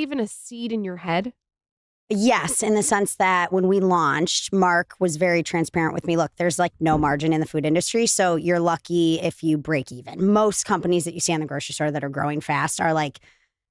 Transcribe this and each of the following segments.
even a seed in your head? Yes, in the sense that when we launched, Mark was very transparent with me. Look, there's like no margin in the food industry, so you're lucky if you break even. Most companies that you see on the grocery store that are growing fast are like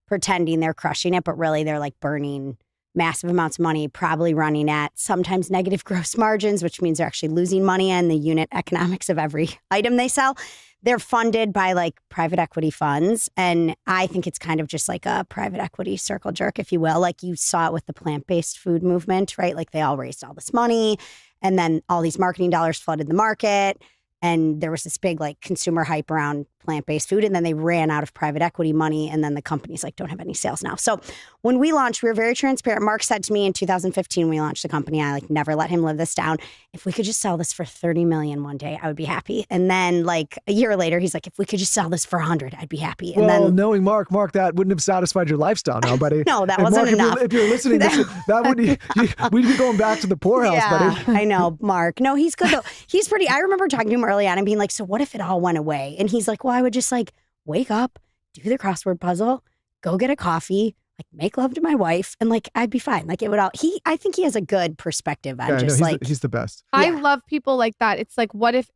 pretending they're crushing it, but really they're like burning massive amounts of money, probably running at sometimes negative gross margins, which means they're actually losing money on the unit economics of every item they sell. They're funded by like private equity funds. And I think it's kind of just like a private equity circle jerk, if you will. Like you saw it with the plant-based food movement, right? Like they all raised all this money and then all these marketing dollars flooded the market. And there was this big like consumer hype around plant-based food. And then they ran out of private equity money. And then the companies like don't have any sales now. So when we launched, we were very transparent. Mark said to me in 2015, when we launched the company, I like never let him live this down. If we could just sell this for 30 million one day, I would be happy. And then like a year later, he's like, if we could just sell this for 100, I'd be happy. And well, then knowing Mark, that wouldn't have satisfied your lifestyle now, buddy. No, that And wasn't Mark, enough. If you're listening, that would we'd be going back to the poorhouse, buddy. I know, Mark. No, he's good though. He's pretty, I remember talking to him early on and being like, so what if it all went away? And he's like, well, I would just like wake up, do the crossword puzzle, go get a coffee, like make love to my wife, and like I'd be fine. Like it would all. I think he has a good perspective on he's the best. I love people like that. It's like, what if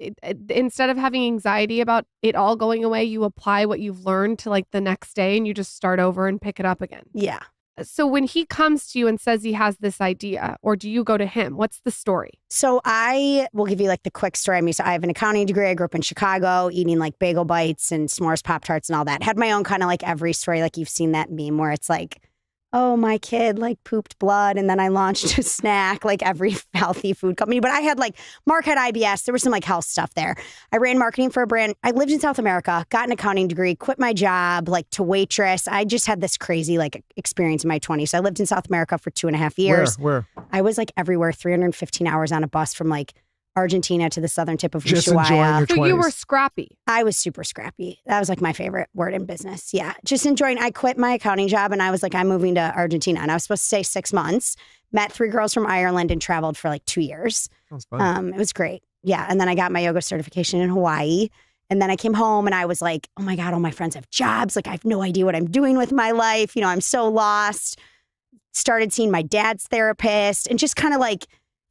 instead of having anxiety about it all going away, you apply what you've learned to like the next day, and you just start over and pick it up again. Yeah. So when he comes to you and says he has this idea, or do you go to him? What's the story? So I will give you like the quick story. I mean, so I have an accounting degree. I grew up in Chicago eating like bagel bites and s'mores Pop-Tarts and all that. Had my own kind of like every story. Like you've seen that meme where it's like, oh, my kid like pooped blood and then I launched a snack, like every healthy food company. But I had like, Mark had IBS. There was some like health stuff there. I ran marketing for a brand. I lived in South America, got an accounting degree, quit my job like to waitress. I just had this crazy like experience in my 20s. So I lived in South America for 2.5 years. Where? I was like everywhere, 315 hours on a bus from like Argentina to the southern tip of Just enjoying Ushuaia. your So you 20s. were scrappy. I was super scrappy. That was like my favorite word in business. Yeah. Just enjoying. I quit my accounting job and I was like, I'm moving to Argentina. And I was supposed to stay 6 months, met 3 girls from Ireland and traveled for like 2 years. Sounds fun. It was great. Yeah. And then I got my yoga certification in Hawaii. And then I came home and I was like, oh my God, all my friends have jobs. Like I have no idea what I'm doing with my life. You know, I'm so lost. Started seeing my dad's therapist and just kind of like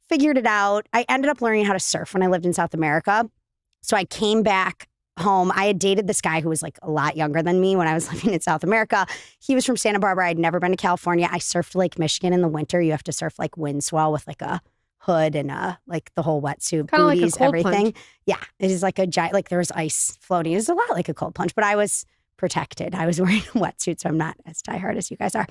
figured it out. I ended up learning how to surf when I lived in South America. So I came back home. I had dated this guy who was like a lot younger than me when I was living in South America. He was from Santa Barbara. I'd never been to California. I surfed Lake Michigan in the winter. You have to surf like wind swell with like a hood and like the whole wetsuit, Kind of like a booties, cold everything. plunge. Yeah, it is like a giant, like there was ice floating. It was a lot like a cold plunge, but I was protected. I was wearing a wetsuit, so I'm not as diehard as you guys are.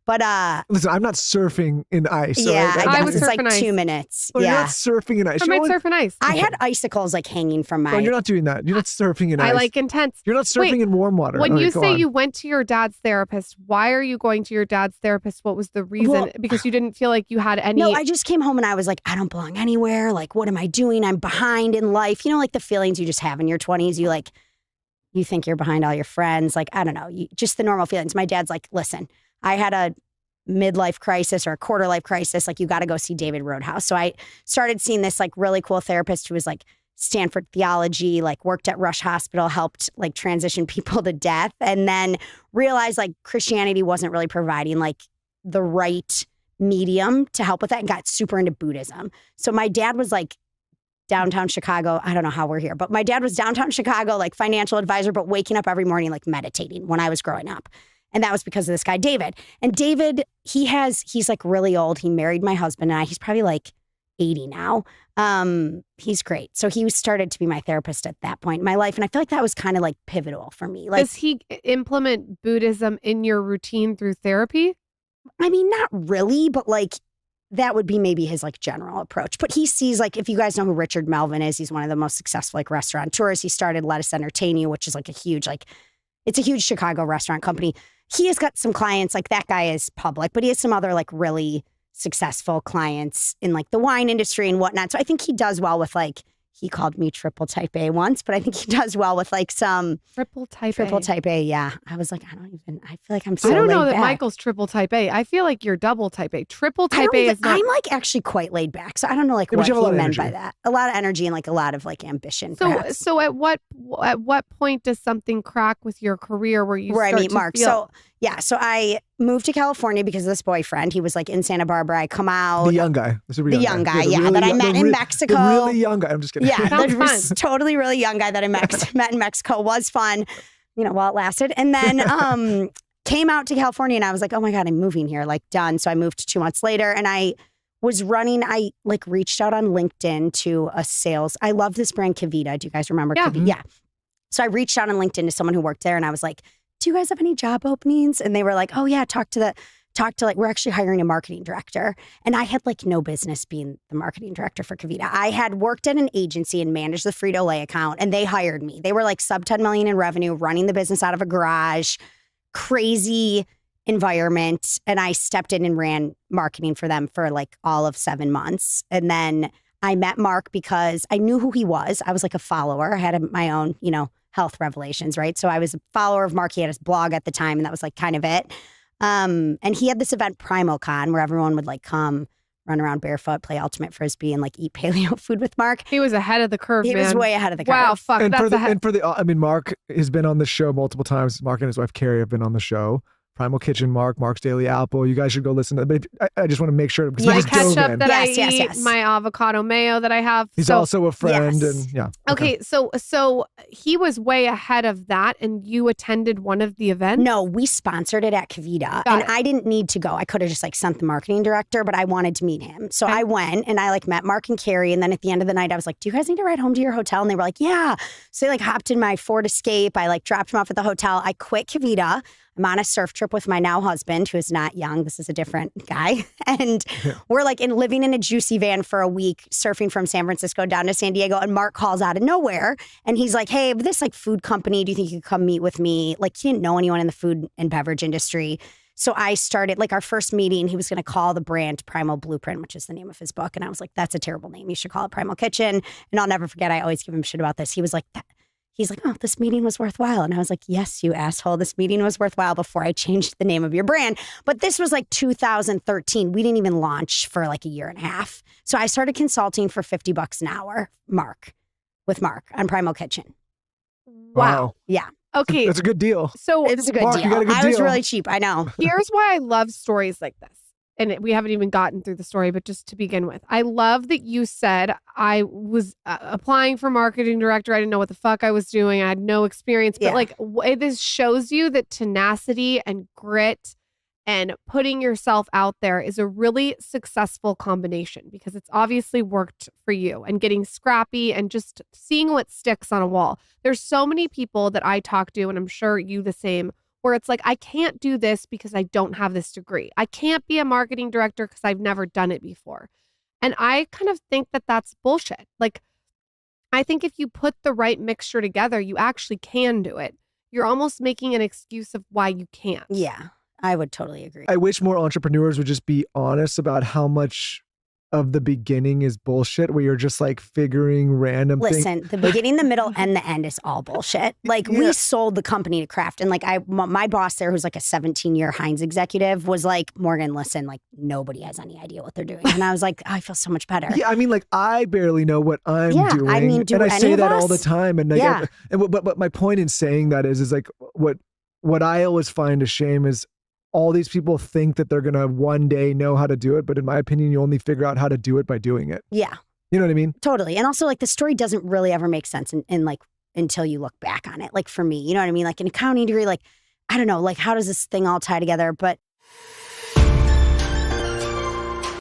But listen, I'm not surfing in ice. so yeah, I I guess would it's surf like in ice. 2 minutes. Well, you're Yeah. not surfing in ice. I You know might what? surf in ice. I had icicles like hanging from my. No, you're not doing that. You're not surfing in ice. I like intense. You're not surfing Wait, in warm water. When Okay, you go say on. you went to your dad's therapist, why are you going to your dad's therapist? What was the reason? Well- Because you didn't feel like you had any. No, I just came home and I was like, I don't belong anywhere. Like, what am I doing? I'm behind in life. You know, like the feelings you just have in your 20s. You think you're behind all your friends. Like, I don't know, just the normal feelings. My dad's like, listen, I had a midlife crisis or a quarter life crisis. Like, you got to go see David Roadhouse. So I started seeing this like really cool therapist who was like Stanford theology, like worked at Rush Hospital, helped like transition people to death, and then realized like Christianity wasn't really providing like the right medium to help with that and got super into Buddhism. So my dad was like downtown Chicago. I don't know how we're here, but my dad was downtown Chicago, like financial advisor, but waking up every morning, like meditating when I was growing up. And that was because of this guy, David. And David, he's like really old. He married my husband and I. He's probably like 80 now. He's great. So he started to be my therapist at that point in my life. And I feel like that was kind of like pivotal for me. Like, Does he implement Buddhism in your routine through therapy? I mean, not really, but like that would be maybe his like general approach. But he sees like, if you guys know who Richard Melvin is, he's one of the most successful like restaurateurs. He started Lettuce Entertain You, which is like a huge, like, it's a huge Chicago restaurant company. He has got some clients, like that guy is public, but he has some other like really successful clients in like the wine industry and whatnot. So I think he does well with like, he called me triple type A once, but I think he does well with like some Triple type triple A. type A. Yeah. I was like, I feel like I'm so I don't know laid that back. Michael's triple type A. I feel like you're double type A. Triple I type don't A even- is not. I'm like actually quite laid back. So I don't know like Yeah, but what you have a lot he of meant by energy. that. A lot of energy and like a lot of like ambition. perhaps. So at what point does something crack with your career where you where I start meet to Mark. feel- So Yeah. So I moved to California because of this boyfriend. He was like in Santa Barbara. I come out. The young guy. The super The young guy, the yeah, really that I young- met the in re- Mexico. The really young guy. I'm just kidding. Yeah, Sounds the totally really young guy that I met in Mexico was fun, while it lasted. And then came out to California and I was like, oh my God, I'm moving here, like done. So I moved 2 months later and I like reached out on LinkedIn to a sales. I love this brand Kavita. Do you guys remember Yeah. Kavita? Yeah. So I reached out on LinkedIn to someone who worked there and I was like, do you guys have any job openings? And they were like, oh yeah, talk to we're actually hiring a marketing director. And I had like no business being the marketing director for Kavita. I had worked at an agency and managed the Frito-Lay account and they hired me. They were like sub 10 million in revenue, running the business out of a garage, crazy environment. And I stepped in and ran marketing for them for like all of 7 months. And then I met Mark because I knew who he was. I was like a follower. I had my own, health revelations, right? So I was a follower of Mark. He had his blog at the time and that was like kind of it. And he had this event, PrimalCon, where everyone would like come, run around barefoot, play ultimate frisbee, and like eat paleo food with Mark. He was ahead of the curve, He man. was way ahead of the curve. Wow, fuck. And That's for the I mean, Mark has been on the show multiple times. Mark and his wife Carrie have been on the show. Primal Kitchen, Mark's Daily Apple. You guys should go listen to it. But I just want to make sure because my we just dove ketchup in. that Yes, I yes, eat, yes. my avocado mayo that I have. He's So- also a friend, Yes. and yeah. Okay, so he was way ahead of that, and you attended one of the events. No, we sponsored it at Kavita, Got and it. I didn't need to go. I could have just like sent the marketing director, but I wanted to meet him. So Okay. I went and I like met Mark and Carrie. And then at the end of the night, I was like, do you guys need to ride home to your hotel? And they were like, yeah. So they like hopped in my Ford Escape. I like dropped him off at the hotel. I quit Kavita. I'm on a surf trip with my now husband, who is not young. This is a different guy. And we're like living in a juicy van for a week, surfing from San Francisco down to San Diego. And Mark calls out of nowhere. And he's like, hey, this like food company, do you think you could come meet with me? Like he didn't know anyone in the food and beverage industry. So I started like our first meeting, he was going to call the brand Primal Blueprint, which is the name of his book. And I was like, that's a terrible name. You should call it Primal Kitchen. And I'll never forget, I always give him shit about this. He was like, he's like, oh, this meeting was worthwhile. And I was like, yes, you asshole. This meeting was worthwhile before I changed the name of your brand. But this was like 2013. We didn't even launch for like a year and a half. So I started consulting for $50 an hour, with Mark on Primal Kitchen. Wow. Yeah. Okay, That's a good deal. so It was a good Mark, you deal. got a good I was deal. really cheap. I know. here's why I love stories like this. And we haven't even gotten through the story, but just to begin with, I love that you said I was applying for marketing director. I didn't know what the fuck I was doing. I had no experience, but Yeah. like this shows you that tenacity and grit and putting yourself out there is a really successful combination because it's obviously worked for you and getting scrappy and just seeing what sticks on a wall. There's so many people that I talk to, and I'm sure you the same, where it's like, I can't do this because I don't have this degree. I can't be a marketing director because I've never done it before. And I kind of think that that's bullshit. Like, I think if you put the right mixture together, you actually can do it. You're almost making an excuse of why you can't. Yeah, I would totally agree. I wish more entrepreneurs would just be honest about how much of the beginning is bullshit, where you're just like figuring random things. Listen, the beginning, the middle, and the end is all bullshit. Like Yeah. we sold the company to Kraft, and like my boss there, who's like a 17-year Heinz executive, was like, Morgan, listen, like nobody has any idea what they're doing, and I was like, oh, I feel so much better. Yeah, I mean, like I barely know what I'm Yeah, doing, I mean, do and I any say of that all the us? time. And like, Yeah. but my point in saying that is like what I always find a shame is all these people think that they're gonna one day know how to do it, but in my opinion, you only figure out how to do it by doing it. Yeah, You know what I mean? totally. And also, like the story doesn't really ever make sense in like until you look back on it. Like for me, you know what I mean? Like an accounting degree, like I don't know, like how does this thing all tie together? But